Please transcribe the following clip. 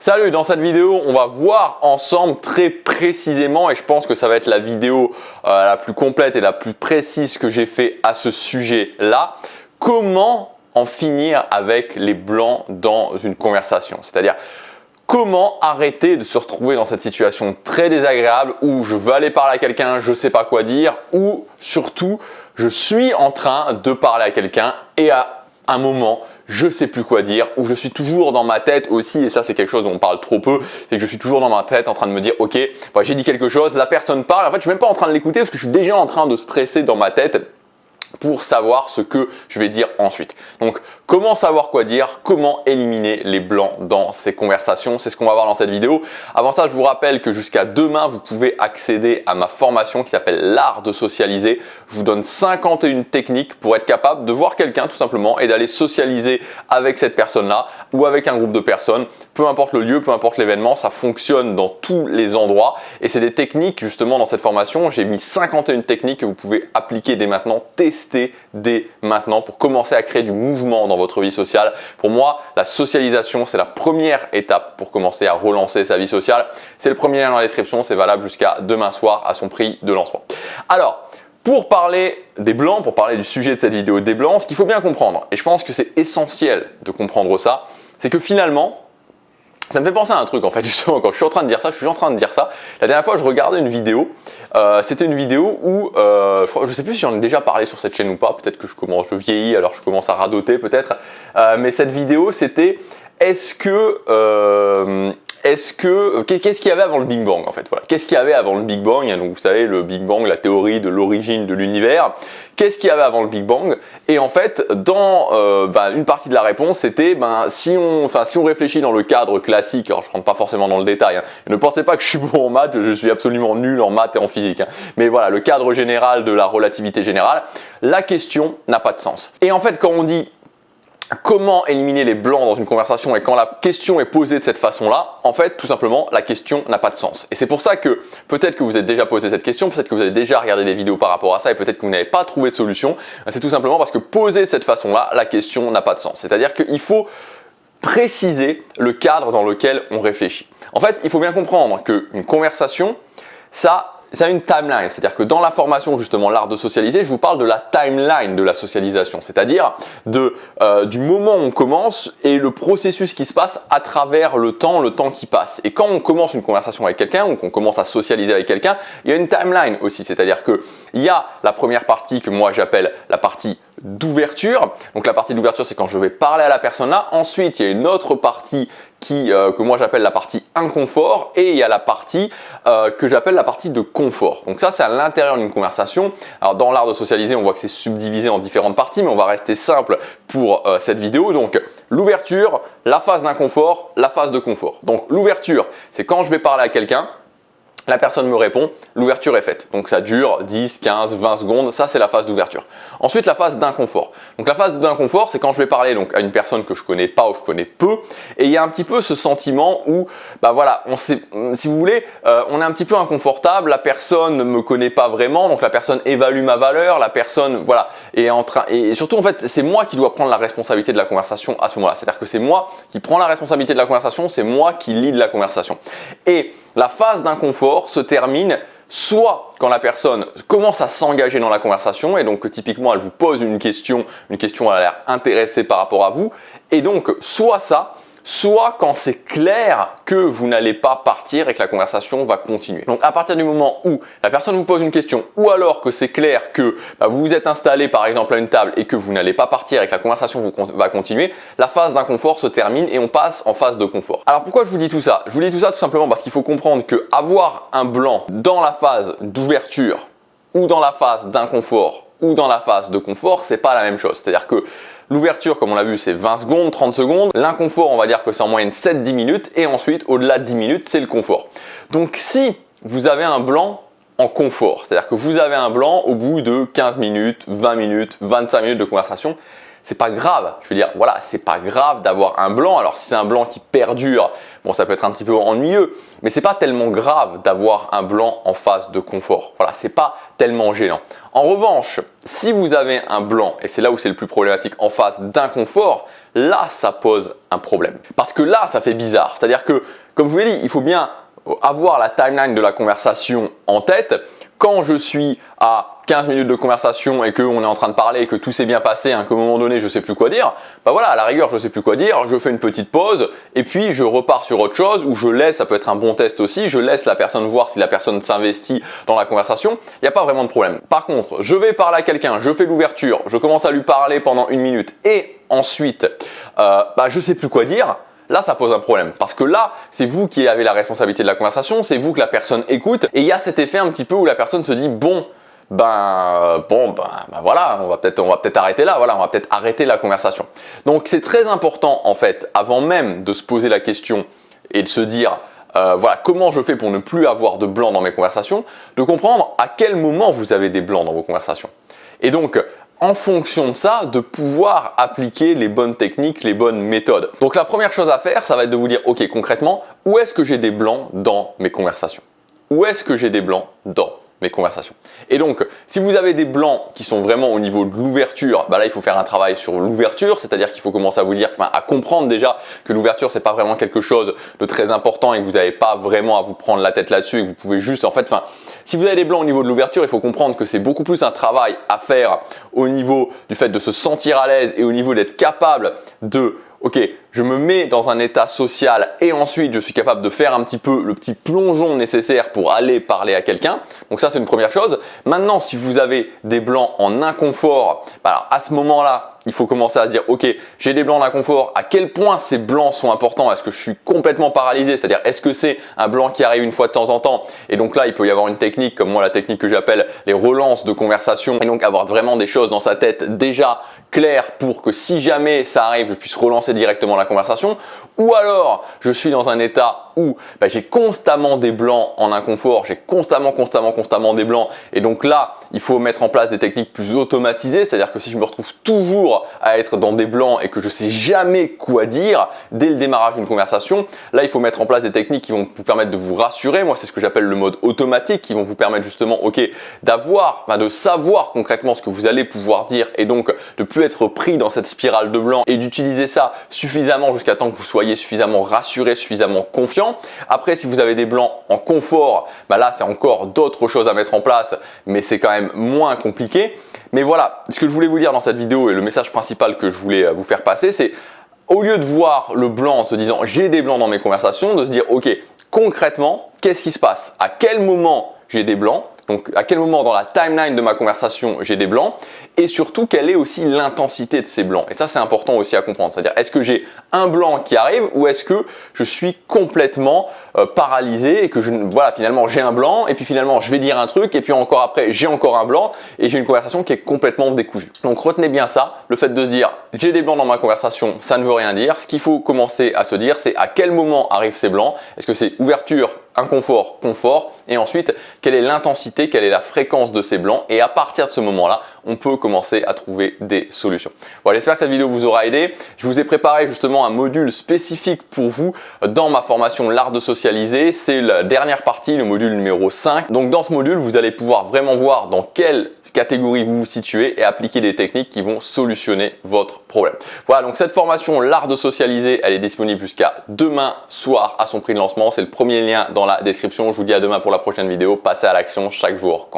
Salut, dans cette vidéo, on va voir ensemble très précisément, et je pense que ça va être la vidéo la plus complète et la plus précise que j'ai fait à ce sujet-là, comment en finir avec les blancs dans une conversation. C'est-à-dire, comment arrêter de se retrouver dans cette situation très désagréable où je veux aller parler à quelqu'un, je ne sais pas quoi dire, ou surtout, je suis en train de parler à quelqu'un et à un moment, je ne sais plus quoi dire, ou je suis toujours dans ma tête aussi, et ça c'est quelque chose dont on parle trop peu, c'est que je suis toujours dans ma tête en train de me dire ok, j'ai dit quelque chose, la personne parle, en fait je ne suis même pas en train de l'écouter parce que je suis déjà en train de stresser dans ma tête pour savoir ce que je vais dire ensuite. Donc, comment savoir quoi dire, comment éliminer les blancs dans ces conversations, c'est ce qu'on va voir dans cette vidéo. Avant ça, je vous rappelle que jusqu'à demain, vous pouvez accéder à ma formation qui s'appelle l'art de socialiser. Je vous donne 51 techniques pour être capable de voir quelqu'un tout simplement et d'aller socialiser avec cette personne-là ou avec un groupe de personnes. Peu importe le lieu, peu importe l'événement, ça fonctionne dans tous les endroits et c'est des techniques justement dans cette formation. J'ai mis 51 techniques que vous pouvez appliquer dès maintenant, tester dès maintenant pour commencer à créer du mouvement dans votre vie sociale. Pour moi, la socialisation, c'est la première étape pour commencer à relancer sa vie sociale. C'est le premier lien dans la description, c'est valable jusqu'à demain soir à son prix de lancement. Alors, pour parler des blancs, pour parler du sujet de cette vidéo des blancs, ce qu'il faut bien comprendre, et je pense que c'est essentiel de comprendre ça, c'est que finalement, ça me fait penser à un truc en fait, justement, quand je suis en train de dire ça, La dernière fois, je regardais une vidéo, c'était une vidéo où, je ne sais plus si j'en ai déjà parlé sur cette chaîne ou pas, peut-être que je vieillis, alors je commence à radoter peut-être, mais cette vidéo c'était, qu'est-ce qu'il y avait avant le Big Bang en fait, voilà. Qu'est-ce qu'il y avait avant le Big Bang? Donc vous savez, le Big Bang, la théorie de l'origine de l'univers. Qu'est-ce qu'il y avait avant le Big Bang? Et en fait, dans une partie de la réponse, c'était si on réfléchit dans le cadre classique, alors je ne rentre pas forcément dans le détail, hein, ne pensez pas que je suis bon en maths, je suis absolument nul en maths et en physique, hein, mais voilà, le cadre général de la relativité générale, la question n'a pas de sens. Et en fait, quand on dit comment éliminer les blancs dans une conversation et quand la question est posée de cette façon-là, en fait, tout simplement, la question n'a pas de sens. Et c'est pour ça que peut-être que vous êtes déjà posé cette question, peut-être que vous avez déjà regardé des vidéos par rapport à ça et peut-être que vous n'avez pas trouvé de solution. C'est tout simplement parce que posée de cette façon-là, la question n'a pas de sens. C'est-à-dire qu'il faut préciser le cadre dans lequel on réfléchit. En fait, il faut bien comprendre qu'une conversation, ça a une timeline, c'est-à-dire que dans la formation justement l'art de socialiser, je vous parle de la timeline de la socialisation, c'est-à-dire du moment où on commence et le processus qui se passe à travers le temps qui passe. Et quand on commence une conversation avec quelqu'un ou qu'on commence à socialiser avec quelqu'un, il y a une timeline aussi, c'est-à-dire qu'il y a la première partie que moi j'appelle la partie d'ouverture. Donc la partie d'ouverture, c'est quand je vais parler à la personne là. Ensuite, il y a une autre partie que moi j'appelle la partie inconfort et il y a la partie que j'appelle la partie de confort. Donc ça, c'est à l'intérieur d'une conversation. Alors dans l'art de socialiser, on voit que c'est subdivisé en différentes parties, mais on va rester simple pour cette vidéo. Donc l'ouverture, la phase d'inconfort, la phase de confort. Donc l'ouverture, c'est quand je vais parler à quelqu'un, la personne me répond, l'ouverture est faite. Donc ça dure 10, 15, 20 secondes, ça c'est la phase d'ouverture. Ensuite, la phase d'inconfort. Donc la phase d'inconfort, c'est quand je vais parler donc, à une personne que je connais pas ou je connais peu. Et il y a un petit peu ce sentiment où, si vous voulez, on est un petit peu inconfortable, la personne ne me connaît pas vraiment, donc la personne évalue ma valeur, la personne, voilà, et surtout en fait, c'est moi qui dois prendre la responsabilité de la conversation à ce moment-là. C'est-à-dire que c'est moi qui prends la responsabilité de la conversation, c'est moi qui lead la conversation. Et la phase d'inconfort se termine soit quand la personne commence à s'engager dans la conversation et donc typiquement elle vous pose une question elle a l'air intéressée par rapport à vous et donc soit ça, soit quand c'est clair que vous n'allez pas partir et que la conversation va continuer. Donc à partir du moment où la personne vous pose une question ou alors que c'est clair que vous vous êtes installé par exemple à une table et que vous n'allez pas partir et que la conversation va continuer, la phase d'inconfort se termine et on passe en phase de confort. Alors pourquoi je vous dis tout ça? Je vous dis tout ça tout simplement parce qu'il faut comprendre que avoir un blanc dans la phase d'ouverture ou dans la phase d'inconfort ou dans la phase de confort, c'est pas la même chose. C'est-à-dire que l'ouverture, comme on l'a vu, c'est 20 secondes, 30 secondes. L'inconfort, on va dire que c'est en moyenne 7-10 minutes. Et ensuite, au-delà de 10 minutes, c'est le confort. Donc, si vous avez un blanc en confort, c'est-à-dire que vous avez un blanc au bout de 15 minutes, 20 minutes, 25 minutes de conversation, c'est pas grave. Je veux dire, voilà, c'est pas grave d'avoir un blanc. Alors, si c'est un blanc qui perdure, bon, ça peut être un petit peu ennuyeux, mais c'est pas tellement grave d'avoir un blanc en phase de confort. Voilà, c'est pas tellement gênant. En revanche, si vous avez un blanc, et c'est là où c'est le plus problématique, en phase d'inconfort, là ça pose un problème. Parce que là ça fait bizarre, c'est-à-dire que comme je vous l'ai dit, il faut bien avoir la timeline de la conversation en tête. Quand je suis à 15 minutes de conversation et qu'on est en train de parler et que tout s'est bien passé, qu'à un moment donné je ne sais plus quoi dire, bah voilà, à la rigueur je ne sais plus quoi dire, je fais une petite pause et puis je repars sur autre chose ou je laisse, ça peut être un bon test aussi, je laisse la personne voir si la personne s'investit dans la conversation, il n'y a pas vraiment de problème. Par contre, je vais parler à quelqu'un, je fais l'ouverture, je commence à lui parler pendant 1 minute et ensuite je ne sais plus quoi dire. Là, ça pose un problème parce que là, c'est vous qui avez la responsabilité de la conversation, c'est vous que la personne écoute et il y a cet effet un petit peu où la personne se dit voilà, on va peut-être arrêter là, voilà, on va peut-être arrêter la conversation. Donc c'est très important en fait, avant même de se poser la question et de se dire voilà, comment je fais pour ne plus avoir de blanc dans mes conversations, de comprendre à quel moment vous avez des blancs dans vos conversations. Et donc, en fonction de ça, de pouvoir appliquer les bonnes techniques, les bonnes méthodes. Donc la première chose à faire, ça va être de vous dire, ok, concrètement, où est-ce que j'ai des blancs dans mes conversations? Où est-ce que j'ai des blancs dans mes conversations? Et donc, si vous avez des blancs qui sont vraiment au niveau de l'ouverture, là il faut faire un travail sur l'ouverture, c'est-à-dire qu'il faut commencer à vous dire, à comprendre déjà que l'ouverture c'est pas vraiment quelque chose de très important et que vous n'avez pas vraiment à vous prendre la tête là-dessus et que vous pouvez juste si vous avez des blancs au niveau de l'ouverture, il faut comprendre que c'est beaucoup plus un travail à faire au niveau du fait de se sentir à l'aise et au niveau d'être capable de ok, je me mets dans un état social et ensuite je suis capable de faire un petit peu le petit plongeon nécessaire pour aller parler à quelqu'un. Donc ça c'est une première chose. Maintenant, si vous avez des blancs en inconfort, alors à ce moment-là, il faut commencer à se dire ok, j'ai des blancs en inconfort, à quel point ces blancs sont importants? Est-ce que je suis complètement paralysé? C'est-à-dire est-ce que c'est un blanc qui arrive une fois de temps en temps? Et donc là, il peut y avoir une technique, comme moi la technique que j'appelle les relances de conversation, et donc avoir vraiment des choses dans sa tête déjà claires pour que si jamais ça arrive, je puisse relancer directement la conversation. Ou alors, je suis dans un état où j'ai constamment des blancs en inconfort, j'ai constamment des blancs. Et donc là, il faut mettre en place des techniques plus automatisées, c'est-à-dire que si je me retrouve toujours à être dans des blancs et que je sais jamais quoi dire dès le démarrage d'une conversation, là, il faut mettre en place des techniques qui vont vous permettre de vous rassurer. Moi, c'est ce que j'appelle le mode automatique, qui vont vous permettre justement, de savoir concrètement ce que vous allez pouvoir dire et donc de plus être pris dans cette spirale de blanc et d'utiliser ça suffisamment jusqu'à temps que vous soyez suffisamment rassuré, suffisamment confiant. Après, si vous avez des blancs en confort, là c'est encore d'autres choses à mettre en place, mais c'est quand même moins compliqué. Mais voilà, ce que je voulais vous dire dans cette vidéo et le message principal que je voulais vous faire passer, c'est au lieu de voir le blanc en se disant j'ai des blancs dans mes conversations, de se dire ok, concrètement, qu'est-ce qui se passe? À quel moment j'ai des blancs? Donc à quel moment dans la timeline de ma conversation j'ai des blancs et surtout quelle est aussi l'intensité de ces blancs. Et ça c'est important aussi à comprendre, c'est-à-dire est-ce que j'ai un blanc qui arrive ou est-ce que je suis complètement paralysé et que finalement j'ai un blanc et puis finalement je vais dire un truc et puis encore après j'ai encore un blanc et j'ai une conversation qui est complètement décousue. Donc retenez bien ça, le fait de se dire j'ai des blancs dans ma conversation, ça ne veut rien dire. Ce qu'il faut commencer à se dire c'est à quel moment arrivent ces blancs. Est-ce que c'est ouverture, inconfort, confort et ensuite quelle est l'intensité, quelle est la fréquence de ces blancs et à partir de ce moment-là, on peut commencer à trouver des solutions. Voilà, j'espère que cette vidéo vous aura aidé. Je vous ai préparé justement un module spécifique pour vous dans ma formation L'Art de Socialiser. C'est la dernière partie, le module numéro 5. Donc dans ce module, vous allez pouvoir vraiment voir dans quelle catégorie vous vous situez et appliquer des techniques qui vont solutionner votre problème. Voilà, donc cette formation L'Art de Socialiser, elle est disponible jusqu'à demain soir à son prix de lancement. C'est le premier lien dans la description. Je vous dis à demain pour la prochaine vidéo. Passez à l'action chaque jour.